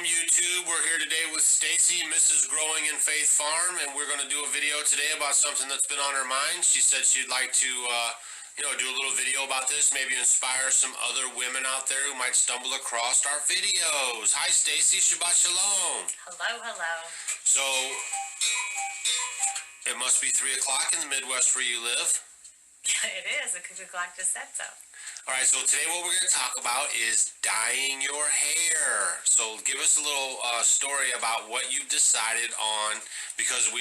YouTube. We're here today with Stacy, Mrs. Growing in Faith Farm, and we're going to do a video today about something that's been on her mind. She said she'd like to, do a little video about this, maybe inspire some other women out there who might stumble across our videos. Hi, Stacy. Shabbat Shalom. Hello, hello. So, it must be 3 o'clock in the Midwest where you live. It is. The cuckoo clock just said so. All right, so today what we're going to talk about is dyeing your hair. So give us a little story about what you've decided on, because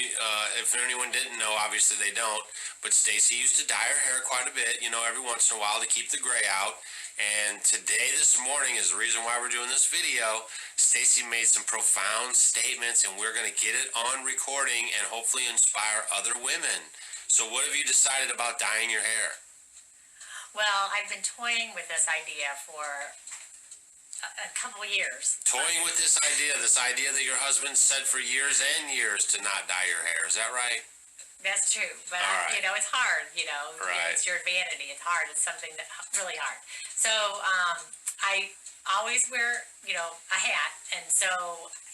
if anyone didn't know, obviously they don't, but Stacy used to dye her hair quite a bit, every once in a while to keep the gray out. And today, this morning, is the reason why we're doing this video. Stacy made some profound statements, and we're going to get it on recording and hopefully inspire other women. So what have you decided about dyeing your hair? Well, I've been toying with this idea for a couple years. Toying with this idea that your husband said for years and years to not dye your hair. Is that right? That's true. But, right. It's hard, Right. It's your vanity. It's hard. It's something that really hard. So I always wear, a hat. And so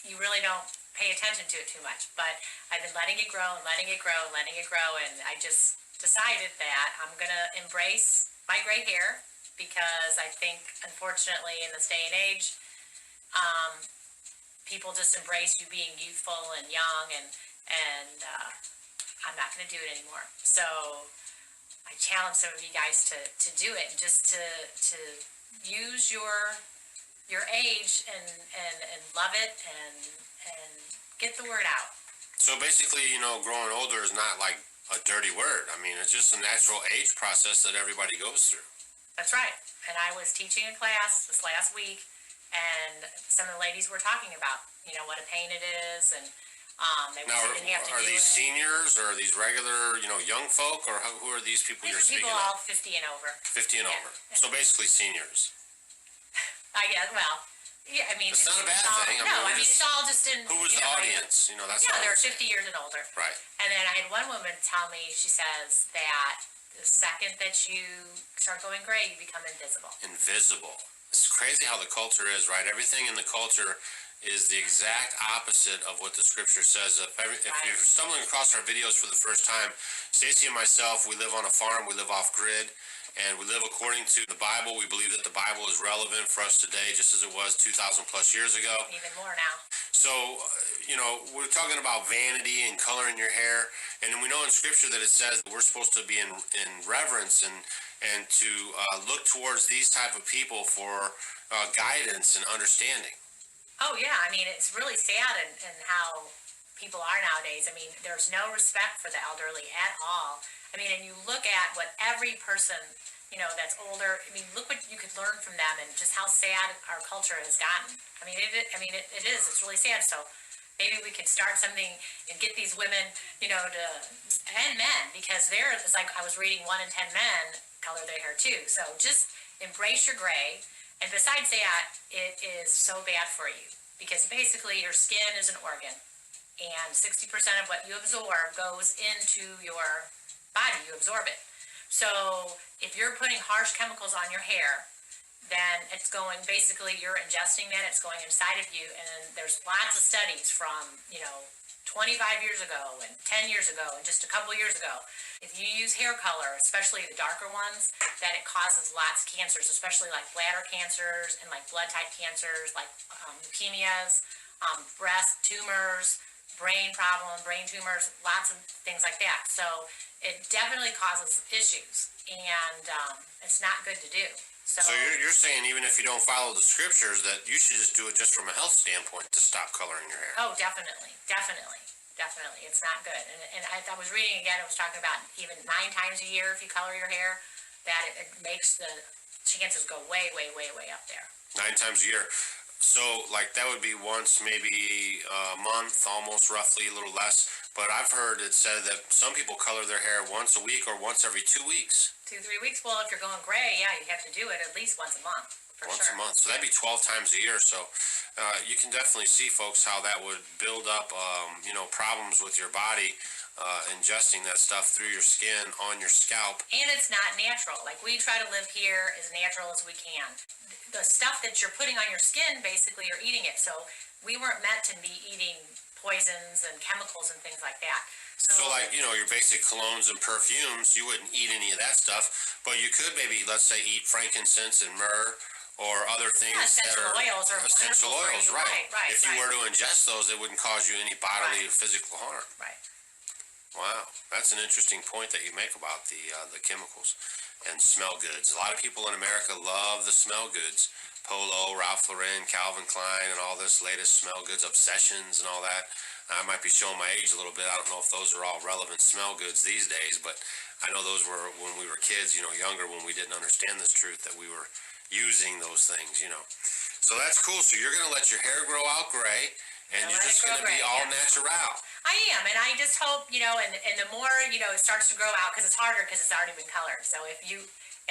you really don't pay attention to it too much. But I've been letting it grow and letting it grow and letting it grow. And I just decided that I'm going to embrace my gray hair, because I think, unfortunately, in this day and age, people just embrace you being youthful and young, and I'm not going to do it anymore. So I challenge some of you guys to do it, and just to use your age and love it and get the word out. So basically, growing older is not like a dirty word. I mean, it's just a natural age process that everybody goes through. That's right. And I was teaching a class this last week, and some of the ladies were talking about, what a pain it is, and they now, didn't have to are do these it. Seniors, or are these regular, young folk, or who are these people These you're are speaking people of? all 50 and over. 50 and over. Yeah. So basically seniors. I guess, well, yeah, I mean, it's not a bad thing. It's all just in. Who was the audience? That's yeah, they're 50 years and older. Right. And then I had one woman tell me, she says that the second that you start going gray, you become invisible. Invisible. It's crazy how the culture is, right? Everything in the culture is the exact opposite of what the scripture says. If you're stumbling across our videos for the first time, Stacy and myself, we live on a farm, we live off-grid, and we live according to the Bible. We believe that the Bible is relevant for us today, just as it was 2,000 plus years ago. Even more now. So, we're talking about vanity and coloring your hair, and we know in Scripture that it says that we're supposed to be in reverence and to look towards these type of people for guidance and understanding. Oh, yeah. I mean, it's really sad in how people are nowadays. I mean, there's no respect for the elderly at all. I mean, and you look at what every person, that's older, I mean, look what you could learn from them, and just how sad our culture has gotten. I mean, it is. It's really sad. So maybe we could start something and get these women, and men, because it's like I was reading 1 in 10 men color their hair too. So just embrace your gray. And besides that, it is so bad for you, because basically your skin is an organ, and 60% of what you absorb goes into your body. You absorb it. So if you're putting harsh chemicals on your hair, then it's going, basically you're ingesting that, it's going inside of you. And there's lots of studies from, 25 years ago and 10 years ago and just a couple years ago. If you use hair color, especially the darker ones, that it causes lots of cancers, especially like bladder cancers and like blood type cancers, like leukemias, breast tumors, brain tumors, lots of things like that. So it definitely causes issues, and it's not good to do. So you're saying even if you don't follow the scriptures, that you should just do it just from a health standpoint to stop coloring your hair. Oh, definitely. It's not good. And I was reading again, it was talking about even 9 times a year if you color your hair, that it makes the chances go way, way, way, way up there. 9 times a year. So, that would be once, maybe a month, almost, roughly, a little less. But I've heard it said that some people color their hair once a week or once every 2 weeks. 2-3 weeks. Well, if you're going gray, yeah, you have to do it at least once a month. Once a month. So that'd be 12 times a year. So you can definitely see, folks, how that would build up, problems with your body, ingesting that stuff through your skin, on your scalp. And it's not natural. Like, we try to live here as natural as we can. The stuff that you're putting on your skin, basically, you're eating it. So we weren't meant to be eating poisons and chemicals and things like that. So like, your basic colognes and perfumes, you wouldn't eat any of that stuff, but you could maybe, let's say, eat frankincense and myrrh or other things that essential are oils are essential oils, right? Right. If you were to ingest those, it wouldn't cause you any bodily or physical harm. Right. Wow, that's an interesting point that you make about the chemicals and smell goods. A lot of people in America love the smell goods. Polo, Ralph Lauren, Calvin Klein, and all this latest smell goods obsessions and all that. I might be showing my age a little bit. I don't know if those are all relevant smell goods these days, but I know those were when we were kids, younger, when we didn't understand this truth, that we were using those things. So that's cool. So you're going to let your hair grow out gray, and you're just going to be all natural. I am, and I just hope, and the more, it starts to grow out, because it's harder because it's already been colored. So if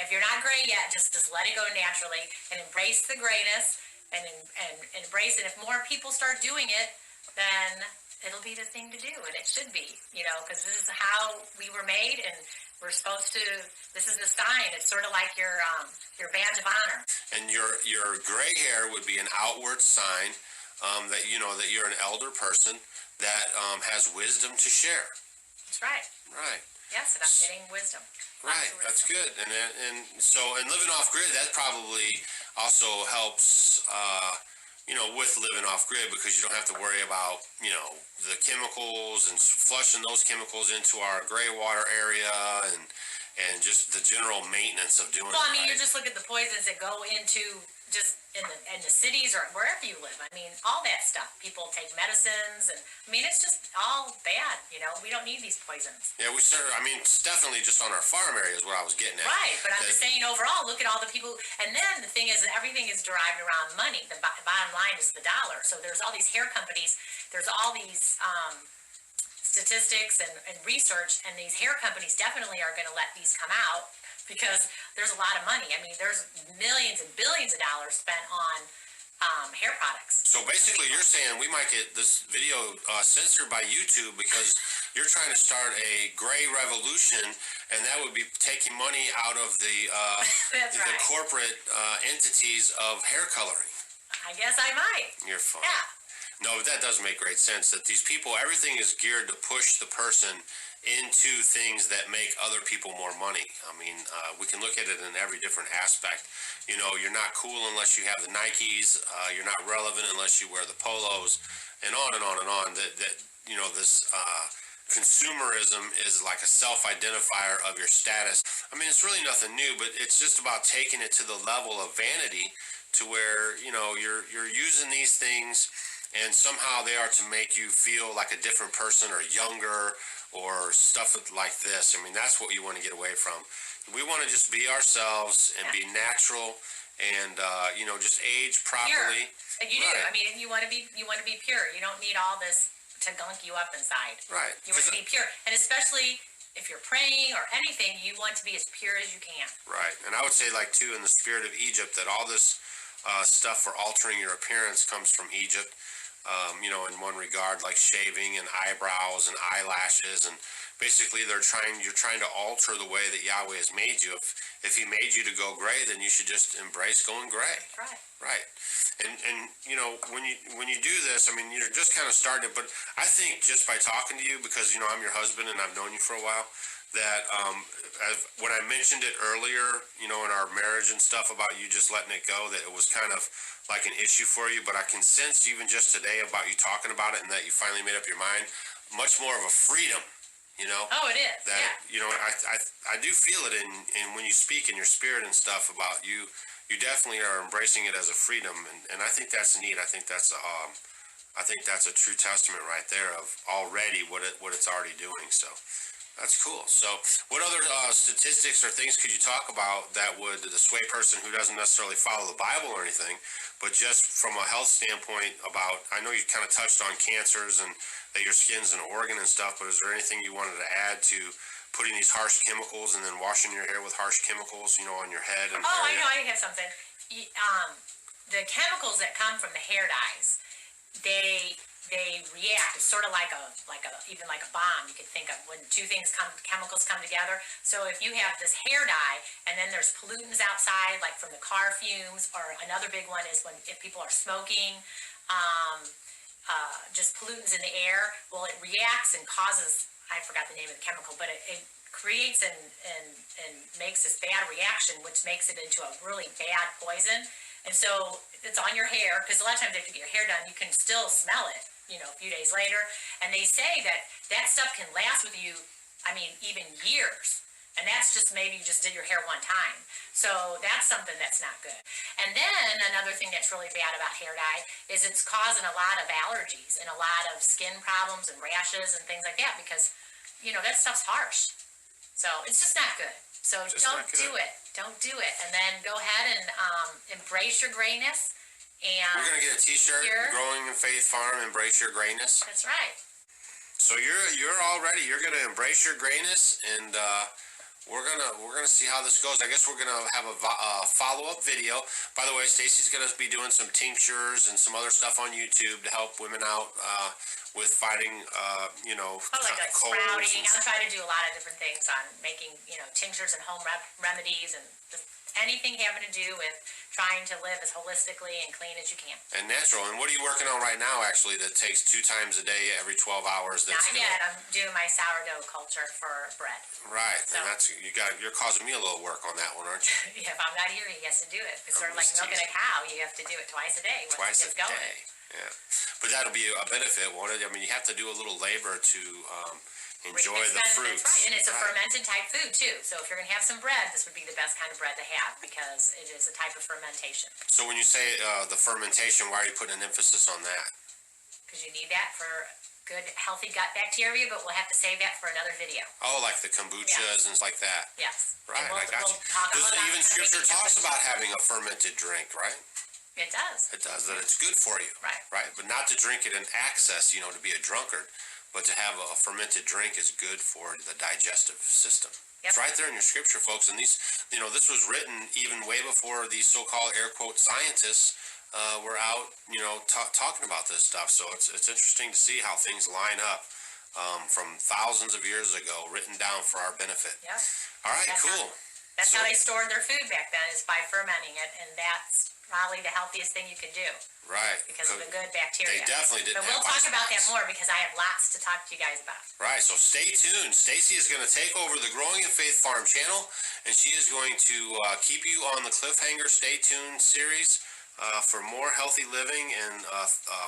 you're not gray yet, just let it go naturally and embrace the grayness and embrace it. If more people start doing it, then it'll be the thing to do, and it should be, because this is how we were made, and we're supposed to. This is the sign. It's sort of like your badge of honor. And your gray hair would be an outward sign that that you're an elder person that has wisdom to share. That's right. Right. Yes, and I'm getting wisdom. Right, that's good. And so living off grid, that probably also helps, with living off grid, because you don't have to worry about, the chemicals and flushing those chemicals into our gray water area and just the general maintenance of doing it. Well, I mean, you just look at the poisons that go into just in the cities or wherever you live. I mean, all that stuff. People take medicines, and I mean, it's just all bad. We don't need these poisons. Yeah, it's definitely just on our farm area is what I was getting at. Right, but I'm just saying overall, look at all the people. And then the thing is that everything is derived around money. The bottom line is the dollar. So there's all these hair companies. There's all these statistics and research, and these hair companies definitely are going to let these come out, because there's a lot of money. I mean, there's millions and billions of dollars spent on hair products. So basically, you're saying we might get this video censored by YouTube because you're trying to start a gray revolution, and that would be taking money out of the the corporate entities of hair coloring. I guess I might. You're fine. Yeah. No, but that does make great sense, that these people, everything is geared to push the person into things that make other people more money. I mean, we can look at it in every different aspect. You're not cool unless you have the Nikes. You're not relevant unless you wear the polos, and on and on and on. This consumerism is like a self-identifier of your status. I mean, it's really nothing new, but it's just about taking it to the level of vanity, to where you're using these things, and somehow they are to make you feel like a different person or younger or stuff like this. I mean, that's what you want to get away from. We want to just be ourselves and be natural, and just age properly. Pure. You do. Right. I mean, you want to be pure. You don't need all this to gunk you up inside. Right. You want to be pure, and especially if you're praying or anything, you want to be as pure as you can. Right. And I would say, like, too, in the spirit of Egypt, that all this stuff for altering your appearance comes from Egypt. In one regard, like shaving and eyebrows and eyelashes, and basically you're trying to alter the way that Yahweh has made you. If He made you to go gray, then you should just embrace going gray. Right. Right. And when you do this, I mean, you're just kind of starting it. But I think just by talking to you, because I'm your husband and I've known you for a while, that when I mentioned it earlier, in our marriage and stuff, about you just letting it go, that it was kind of like an issue for you. But I can sense even just today about you talking about it, and that you finally made up your mind, much more of a freedom. Oh, it is. That, yeah. I do feel it in when you speak in your spirit and stuff about you. You definitely are embracing it as a freedom, and I think that's neat. I think that's a true testament right there of already what it's already doing. So that's cool. So what other statistics or things could you talk about that would sway a person who doesn't necessarily follow the Bible or anything, but just from a health standpoint about, I know you kind of touched on cancers and that your skin's an organ and stuff, but is there anything you wanted to add to putting these harsh chemicals and then washing your hair with harsh chemicals, on your head? And I know, I have something. The chemicals that come from the hair dyes, they they react. It's sort of like a even like a bomb. You could think of when two chemicals come together. So if you have this hair dye, and then there's pollutants outside, like from the car fumes, or another big one is when if people are smoking, just pollutants in the air. Well, it reacts and causes, I forgot the name of the chemical, but it creates and makes this bad reaction, which makes it into a really bad poison. And so it's on your hair, because a lot of times after you get your hair done, you can still smell it, a few days later. And they say that that stuff can last with you, I mean, even years. And that's just maybe you just did your hair one time. So that's something that's not good. And then another thing that's really bad about hair dye is it's causing a lot of allergies and a lot of skin problems and rashes and things like that, because, that stuff's harsh. So it's just not good. So don't do it. Don't do it. And then go ahead and embrace your grayness. And we're gonna get a T-shirt. Growing in Faith Farm, embrace your grayness. That's right. So you're all ready. You're gonna embrace your grayness, and we're gonna see how this goes. I guess we're gonna have a follow-up video. By the way, Stacy's gonna be doing some tinctures and some other stuff on YouTube to help women out with fighting, like sprouting. I'm trying to do a lot of different things on making, tinctures and home remedies and just anything having to do with trying to live as holistically and clean as you can. And natural. And what are you working on right now, actually, that takes 2 times a day, every 12 hours? Not yet. I'm doing my sourdough culture for bread. Right. So, and you're causing me a little work on that one, aren't you? Yeah, if I'm not here, he has to do it. It's sort of like milking a cow. You have to do it twice a day. Twice a day. Yeah. But that'll be a benefit, won't it? I mean, you have to do a little labor to enjoy the fruits. That's right. And it's a fermented type food, too. So if you're going to have some bread, this would be the best kind of bread to have, because it is a type of fermentation. So when you say the fermentation, why are you putting an emphasis on that? Because you need that for good, healthy gut bacteria, but we'll have to save that for another video. Oh, like the kombuchas and like that. Yes. Right, I got you. Even Scripture talks about having a fermented drink, right? It does. It does, that it's good for you. Right. Right, but not to drink it in excess, to be a drunkard, but to have a fermented drink is good for the digestive system. Yep. It's right there in your Scripture, folks, and these, this was written even way before these so-called air quote scientists were out, talking about this stuff. So it's interesting to see how things line up from thousands of years ago, written down for our benefit. Yeah. All right, cool. That's how they stored their food back then, is by fermenting it, and that's probably the healthiest thing you could do. Right. Because of the good bacteria. They definitely didn't. But we'll talk about that more, because I have lots to talk to you guys about. Right, so stay tuned. Stacy is going to take over the Growing in Faith Farm channel, and she is going to keep you on the Cliffhanger Stay Tuned series for more healthy living and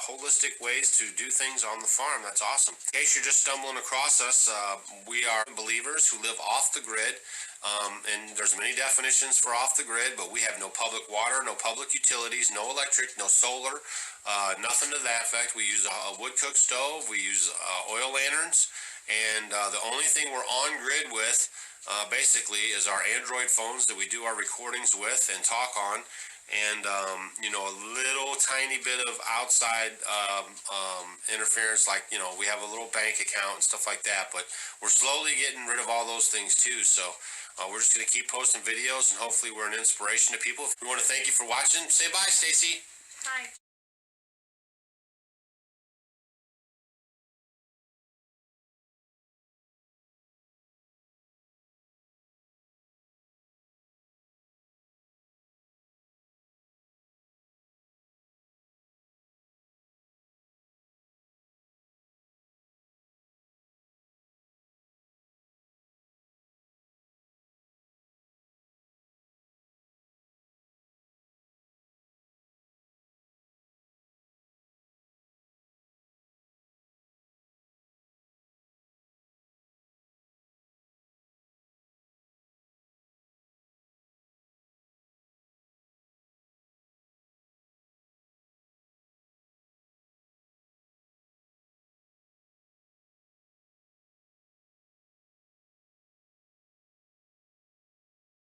holistic ways to do things on the farm. That's awesome. In case you're just stumbling across us, we are believers who live off the grid. And there's many definitions for off the grid, but we have no public water, no public utilities, no electric, no solar, nothing to that effect. We use a wood cook stove, we use oil lanterns, and the only thing we're on grid with basically is our Android phones that we do our recordings with and talk on, and a little tiny bit of outside interference, like we have a little bank account and stuff like that, but we're slowly getting rid of all those things too. So we're just going to keep posting videos, and hopefully we're an inspiration to people. We want to thank you for watching. Say bye, Stacy. Bye.